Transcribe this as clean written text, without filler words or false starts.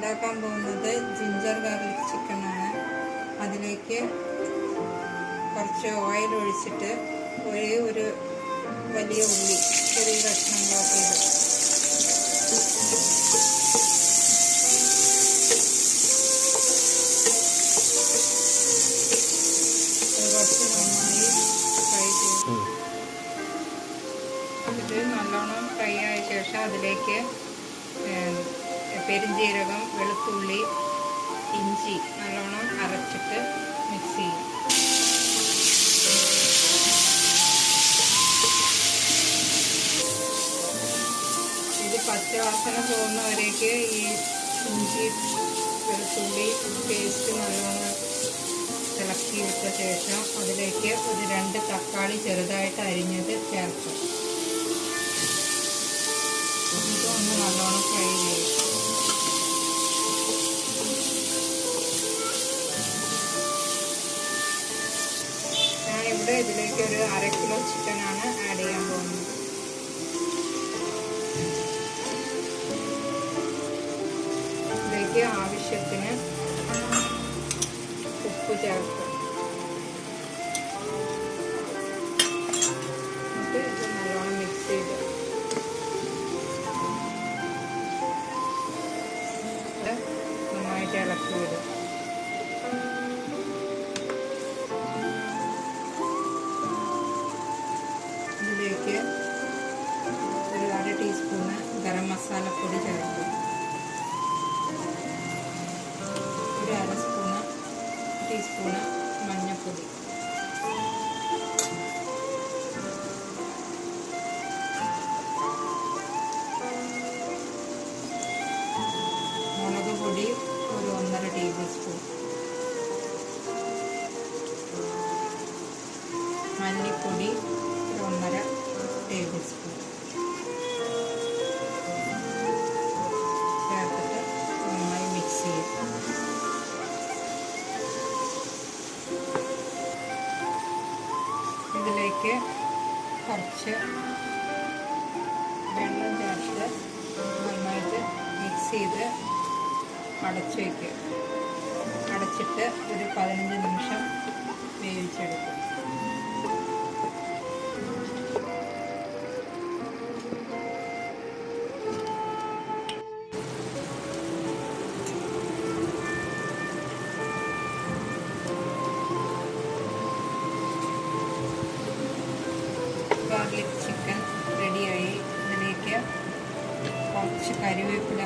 ഉണ്ടാക്കാൻ പോകുന്നത് ginger garlic ചിക്കനാണ്. അതിലേക്ക് കുറച്ച് ഓയിൽ ഒഴിച്ചിട്ട് ഒരു വലിയ ഉള്ളി ചെറിയ കഷ്ണങ്ങളാക്കിയത് കുറച്ച് നന്നായി ഫ്രൈ ചെയ്തു. ഇത് നല്ലോണം ഫ്രൈ ആയ ശേഷം അതിലേക്ക് പെരുംജീരകം, വെളുത്തുള്ളി, ഇഞ്ചി നല്ലോണം അരച്ചിട്ട് മിക്സ് ചെയ്യും. ഇത് പച്ചവാസന പോകുന്നവരേക്ക് ഈ ഇഞ്ചി വെളുത്തുള്ളി പേസ്റ്റ് നല്ലോണം ഇളക്കി വിട്ട ശേഷം അതിലേക്ക് ഒരു 2 തക്കാളി ചെറുതായിട്ട് അരിഞ്ഞത് ചേർക്കും. ഇതൊന്ന് നല്ലോണം ഫ്രൈ ചെയ്യും. ഞാനിവിടെ ഇതിലേക്ക് ഒരു 1/2 കിലോ ചിക്കനാണ് ആഡ് ചെയ്യാൻ പോകുന്നത്. ഇതിലേക്ക് ആവശ്യത്തിന് ഉപ്പ് ചേർക്കും. എന്നിട്ട് ഇത് നല്ലോണം മിക്സ് ചെയ്ത് നന്നായിട്ട് ഇളക്കി വിടും. ഇതിലേക്ക് ഒരു 1/2 ടീസ്പൂണ് ഗരം മസാലപ്പൊടി ചേർക്കും. ഒരു 1/2 ടീസ്പൂണ് മഞ്ഞൾപ്പൊടി, മുളക് പൊടി ഒരു 1.5 ടേബിൾ സ്പൂൺ, മല്ലിപ്പൊടി ഒരു 1.5 ടേബിൾ സ്പൂൺ ചേർത്തിട്ട് നന്നായി മിക്സ് ചെയ്യും. ഇതിലേക്ക് കുറച്ച് വെള്ളം ചേർത്ത് നന്നായിട്ട് മിക്സ് ചെയ്ത് അടച്ചു വയ്ക്കുക. അടച്ചിട്ട് ഒരു 15 നിമിഷം വേവിച്ചെടുക്കും. ഗാർലിക് ചിക്കൻ റെഡിയായി. ഇതിലേക്ക് കുറച്ച് കറിവേപ്പില